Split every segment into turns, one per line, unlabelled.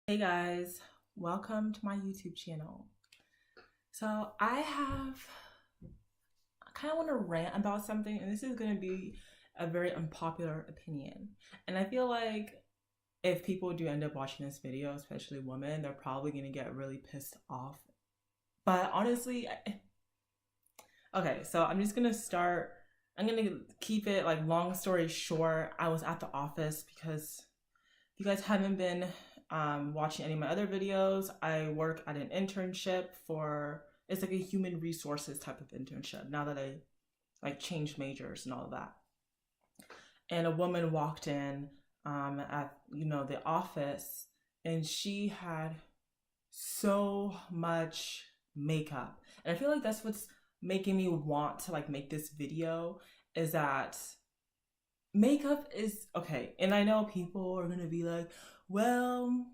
Hey guys, welcome to my YouTube channel. So I kind of want to rant about something, and this is going to be a very unpopular opinion. And I feel like if people do end up watching this video, especially women, they're probably going to get really pissed off. But honestly, okay, so I'm just going to start. I'm going to keep it like long story short. I was at the office because if you guys haven't been watching any of my other videos, I work at an internship for, it's like a human resources type of internship now that I like changed majors and all of that. And a woman walked in at the office, and she had so much makeup, and I feel like that's what's making me want to like make this video, is that makeup is okay. And I know people are gonna be like, well,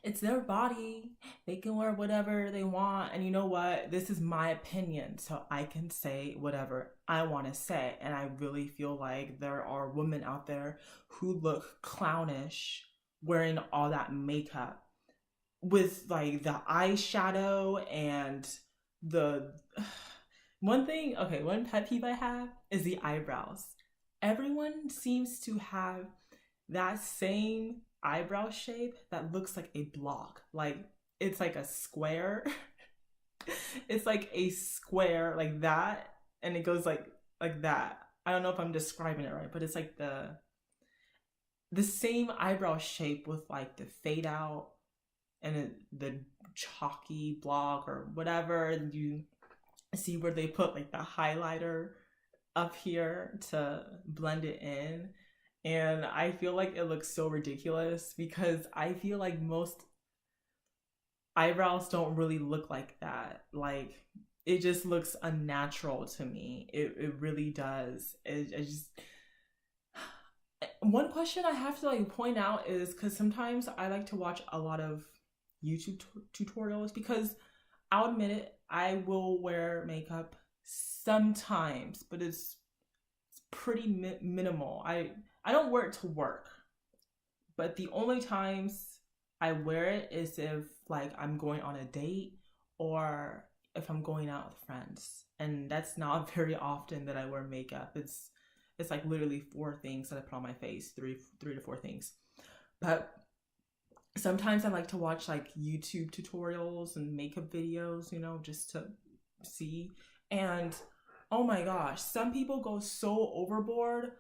it's their body, they can wear whatever they want. And you know what, this is my opinion, so I can say whatever I want to say. And I really feel like there are women out there who look clownish wearing all that makeup, with like the eyeshadow and the one pet peeve I have is the eyebrows. Everyone seems to have that same eyebrow shape that looks like a block. Like it's like a square. It's like a square like that, and it goes like that. I don't know if I'm describing it right, but it's like the same eyebrow shape with like the fade out and the chalky block or whatever. And you see where they put like the highlighter up here to blend it in. And I feel like it looks so ridiculous because I feel like most eyebrows don't really look like that. Like it just looks unnatural to me. It really does. I just, one question I have to like point out is because sometimes I like to watch a lot of YouTube tutorials, because I'll admit it, I will wear makeup sometimes, but it's pretty minimal. I don't wear it to work, but the only times I wear it is if like I'm going on a date or if I'm going out with friends. And that's not very often that I wear makeup. It's like literally 4 things that I put on my face, three to 4 things. But sometimes I like to watch like YouTube tutorials and makeup videos, just to see. And oh my gosh, some people go so overboard.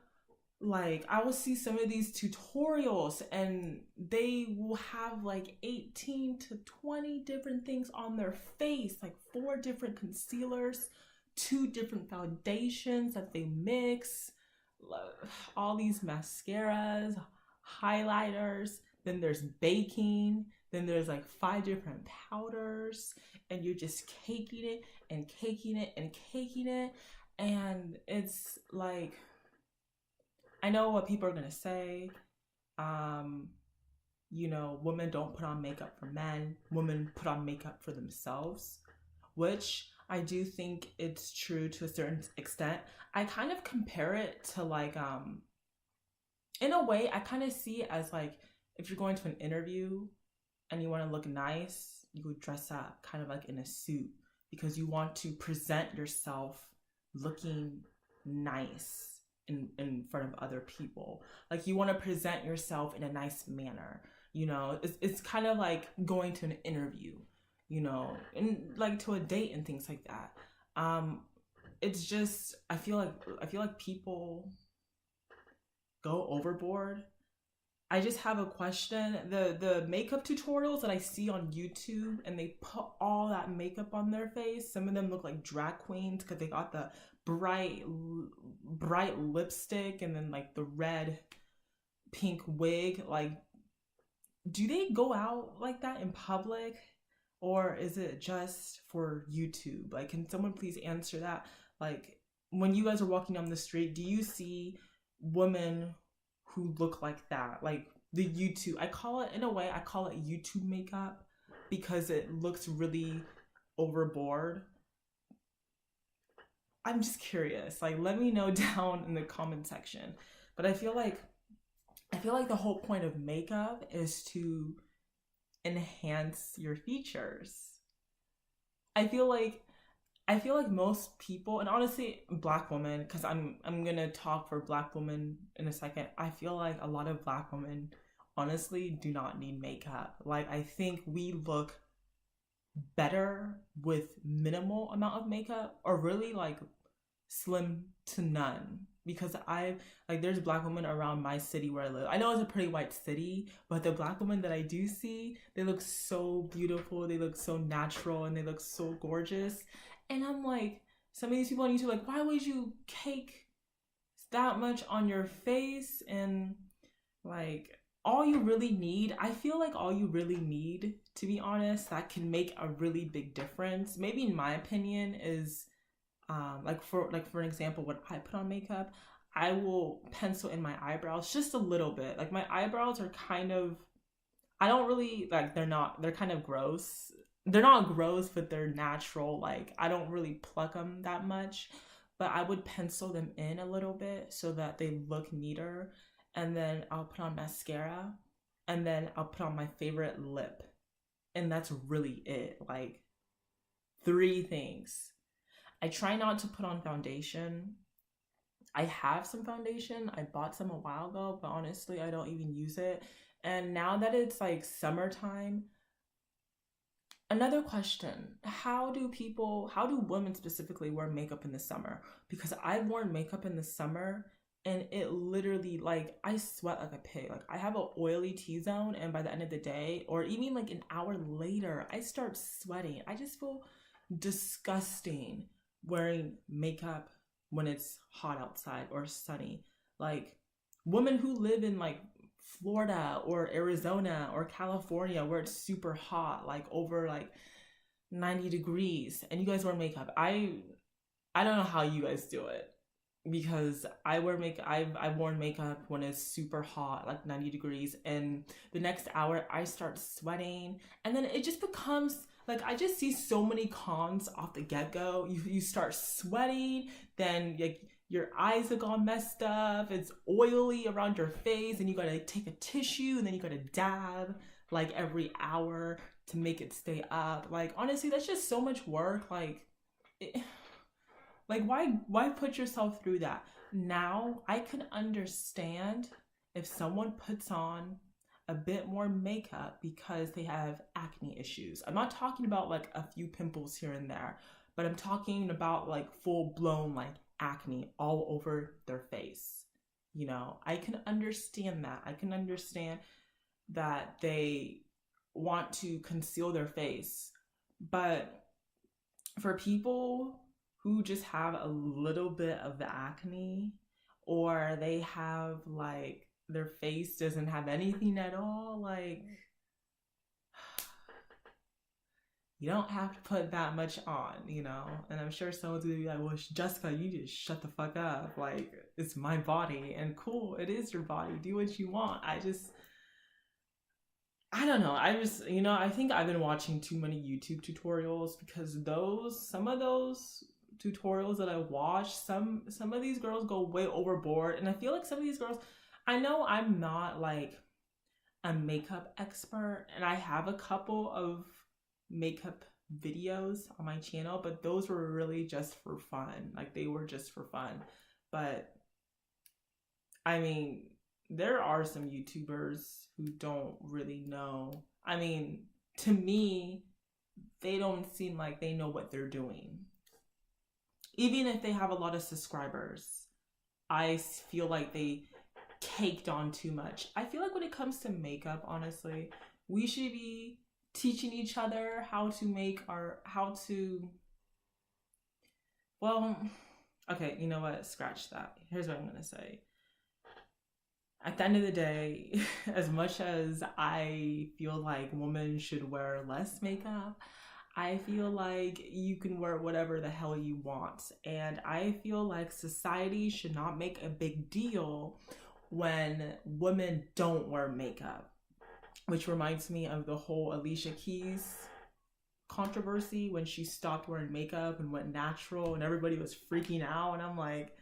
Like I will see some of these tutorials and they will have like 18 to 20 different things on their face, like 4 different concealers, 2 different foundations that they mix, all these mascaras, highlighters, then there's baking, then there's like 5 different powders, and you're just caking it and caking it and caking it. And it's like, I know what people are gonna say. Women don't put on makeup for men. Women put on makeup for themselves, which I do think it's true to a certain extent. I kind of compare it to like, in a way, I kind of see it as like if you're going to an interview and you want to look nice, you would dress up kind of like in a suit because you want to present yourself looking nice in front of other people. Like you want to present yourself in a nice manner. It's kind of like going to an interview, and like to a date and things like that. It's just I feel like people go overboard. I just have a question. The makeup tutorials that I see on YouTube, and they put all that makeup on their face. Some of them look like drag queens because they got the bright lipstick and then like the red pink wig. Like, do they go out like that in public, or is it just for YouTube? Like, can someone please answer that? Like, when you guys are walking down the street, do you see women who look like that? Like the YouTube, I call it YouTube makeup because it looks really overboard. I'm just curious. Like, let me know down in the comment section. But I feel like the whole point of makeup is to enhance your features. I feel like most people, and honestly, Black women, because I'm gonna talk for Black women in a second. I feel like a lot of Black women honestly do not need makeup. Like, I think we look better with minimal amount of makeup, or really like slim to none. Because I like, there's Black women around my city where I live. I know it's a pretty white city, but the Black women that I do see, they look so beautiful, they look so natural, and they look so gorgeous. And I'm like, some of these people on YouTube, like, why would you cake that much on your face? And like, all you really need, I feel like all you really need, to be honest, that can make a really big difference, maybe in my opinion, is like for an example, when I put on makeup, I will pencil in my eyebrows just a little bit. Like, my eyebrows are kind of, I don't really like, they're kind of gross. They're not gross, but they're natural. Like, I don't really pluck them that much, but I would pencil them in a little bit so that they look neater. And then I'll put on mascara, and then I'll put on my favorite lip. And that's really it. Like, 3 things. I try not to put on foundation. I have some foundation. I bought some a while ago, but honestly, I don't even use it. And now that it's like summertime, another question, how do women specifically wear makeup in the summer? Because I've worn makeup in the summer and it literally, like, I sweat like a pig. Like, I have an oily T-zone, and by the end of the day, or even like an hour later, I start sweating. I just feel disgusting wearing makeup when it's hot outside or sunny. Like, women who live in like Florida or Arizona or California where it's super hot, like over like 90 degrees, and you guys wear makeup. I don't know how you guys do it, because I wear makeup. I've worn makeup when it's super hot, like 90 degrees, and the next hour I start sweating, and then it just becomes like, I just see so many cons off the get-go. You start sweating, then like your eyes have gone messed up, it's oily around your face, and you gotta take a tissue, and then you gotta dab like every hour to make it stay up. Like, honestly, that's just so much work. Like, like, why put yourself through that? Now I can understand if someone puts on a bit more makeup because they have acne issues. I'm not talking about like a few pimples here and there, but I'm talking about like full blown like acne all over their face. You know, I can understand that. I can understand that they want to conceal their face. But for people who just have a little bit of the acne, or they have like, their face doesn't have anything at all, like, you don't have to put that much on, you know? And I'm sure someone's gonna be like, well, Jessica, you just shut the fuck up. Like, it's my body, and cool, it is your body. Do what you want. I don't know. I think I've been watching too many YouTube tutorials, because some of those tutorials that I watch, some of these girls go way overboard, and I feel like some of these girls, I know I'm not like a makeup expert, and I have a couple of makeup videos on my channel, but those were really just for fun. Like, they were just for fun. But I mean, there are some YouTubers who don't really know. I mean, to me, they don't seem like they know what they're doing. Even if they have a lot of subscribers, I feel like they caked on too much. I feel like when it comes to makeup, honestly, we should be teaching each other well, okay, you know what? Scratch that. Here's what I'm gonna say. At the end of the day, as much as I feel like women should wear less makeup, I feel like you can wear whatever the hell you want. And I feel like society should not make a big deal when women don't wear makeup. Which reminds me of the whole Alicia Keys controversy when she stopped wearing makeup and went natural, and everybody was freaking out. And I'm like,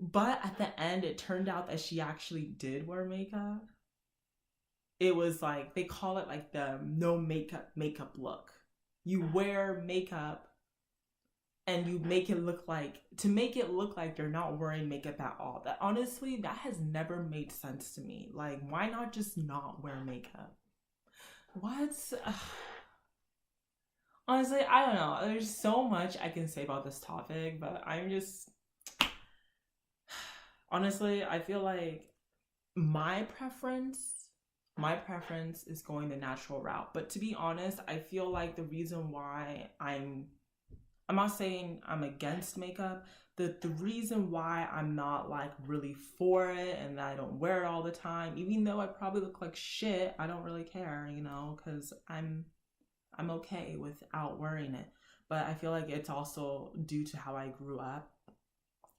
but at the end, it turned out that she actually did wear makeup. it was like, they call it like the no makeup look. You wear makeup and you make it look like, to make it look like you're not wearing makeup at all. That honestly, that has never made sense to me. Like, why not just not wear makeup? What? Honestly, I don't know. There's so much I can say about this topic, but I'm just, honestly, I feel like my preference is going the natural route. But to be honest, I feel like the reason why I'm not saying I'm against makeup. The reason why I'm not like really for it and I don't wear it all the time, even though I probably look like shit, I don't really care, you know, because I'm okay without wearing it. But I feel like it's also due to how I grew up,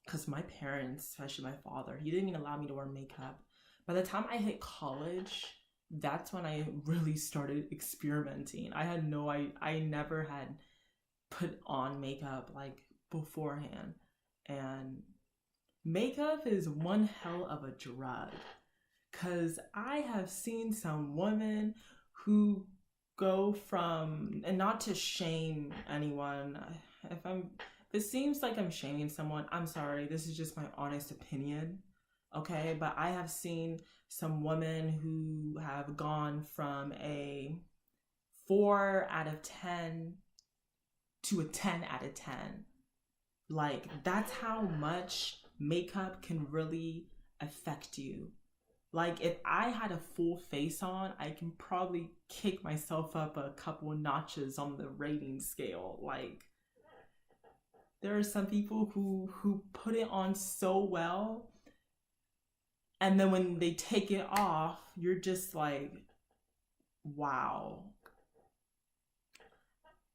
because my parents, especially my father, he didn't even allow me to wear makeup. By the time I hit college, that's when I really started experimenting. I never had put on makeup like beforehand. And makeup is one hell of a drug, because I have seen some women who go from, and not to shame anyone, if it seems like I'm shaming someone, I'm sorry, this is just my honest opinion, okay? But I have seen some women who have gone from a 4 out of 10 to a 10 out of 10. Like, that's how much makeup can really affect you. Like, if I had a full face on, I can probably kick myself up a couple notches on the rating scale. Like, there are some people who put it on so well, and then when they take it off, you're just like, wow.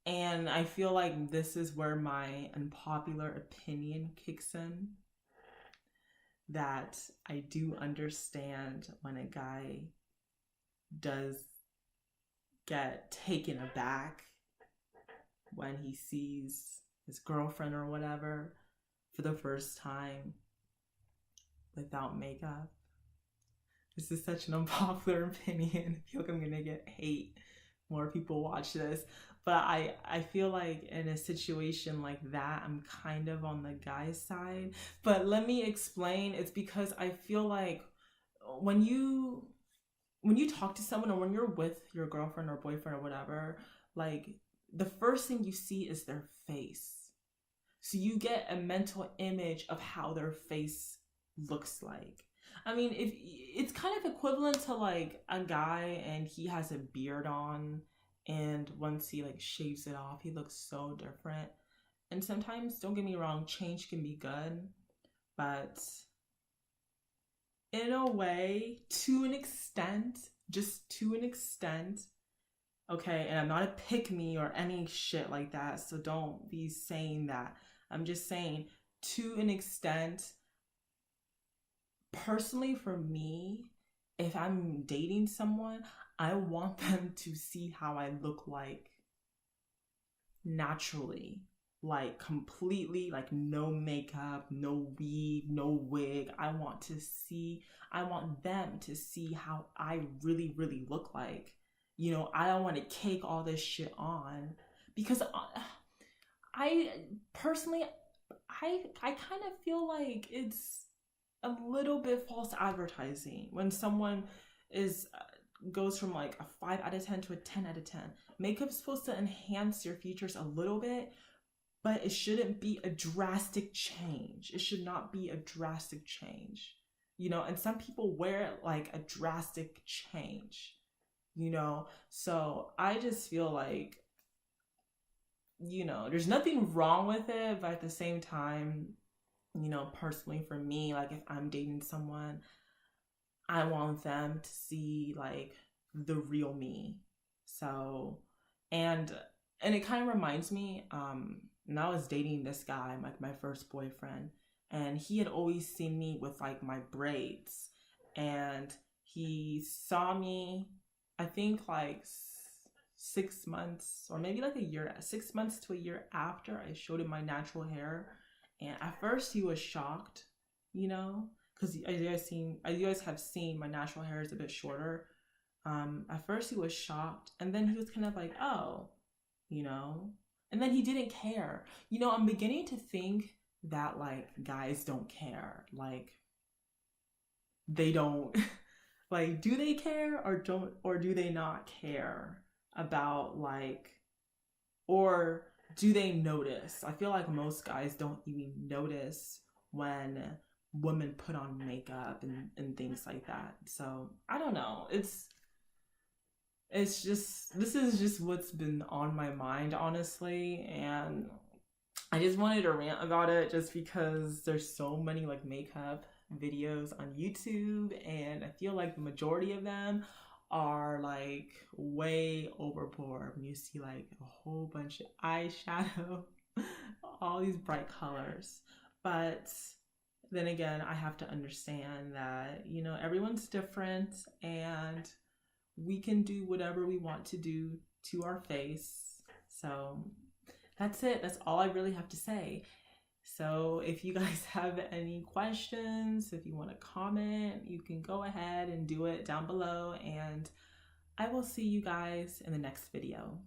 And I feel like this is where my unpopular opinion kicks in. That I do understand when a guy does get taken aback when he sees his girlfriend or whatever for the first time without makeup. This is such an unpopular opinion. I feel like I'm gonna get hate. More people watch this. But I feel like in a situation like that, I'm kind of on the guy's side. But let me explain. It's because I feel like when you talk to someone, or when you're with your girlfriend or boyfriend or whatever, like, the first thing you see is their face. So you get a mental image of how their face looks like. I mean, if it's kind of equivalent to like a guy and he has a beard on, and once he like shaves it off, he looks so different. And sometimes, don't get me wrong, change can be good, but in a way, to an extent, just to an extent, okay, and I'm not a pick me or any shit like that, so don't be saying that. I'm just saying, to an extent, personally for me, if I'm dating someone, I want them to see how I look like naturally, like completely, like no makeup, no weave, no wig. I want them to see how I really, really look like. You know, I don't want to cake all this shit on, because I personally, I kind of feel like it's a little bit false advertising when someone goes from like a 5 out of 10 to a 10 out of 10. Makeup's supposed to enhance your features a little bit, but it shouldn't be a drastic change. It should not be a drastic change, you know. And some people wear it like a drastic change, you know. So I just feel like, you know, there's nothing wrong with it, but at the same time, you know, personally for me, like, if I'm dating someone, I want them to see like the real me. So, and it kind of reminds me, and I was dating this guy, like my first boyfriend, and he had always seen me with like my braids, and he saw me, I think like 6 months or maybe like a year, 6 months to a year after I showed him my natural hair. And at first he was shocked, you know, because as you guys have seen, my natural hair is a bit shorter. At first he was shocked, and then he was kind of like, oh, you know, and then he didn't care. You know, I'm beginning to think that like guys don't care. Like they don't like, do they care or don't, or do they not care about like, or do they notice? I feel like most guys don't even notice when women put on makeup and things like that. So I don't know. It's just, this is just what's been on my mind, honestly, and I just wanted to rant about it just because there's so many like makeup videos on YouTube, and I feel like the majority of them are like way overboard. When you see like a whole bunch of eyeshadow, all these bright colors. But then again, I have to understand that, you know, everyone's different, and we can do whatever we want to do to our face. So that's it. That's all I really have to say. So if you guys have any questions, if you want to comment, you can go ahead and do it down below, and I will see you guys in the next video.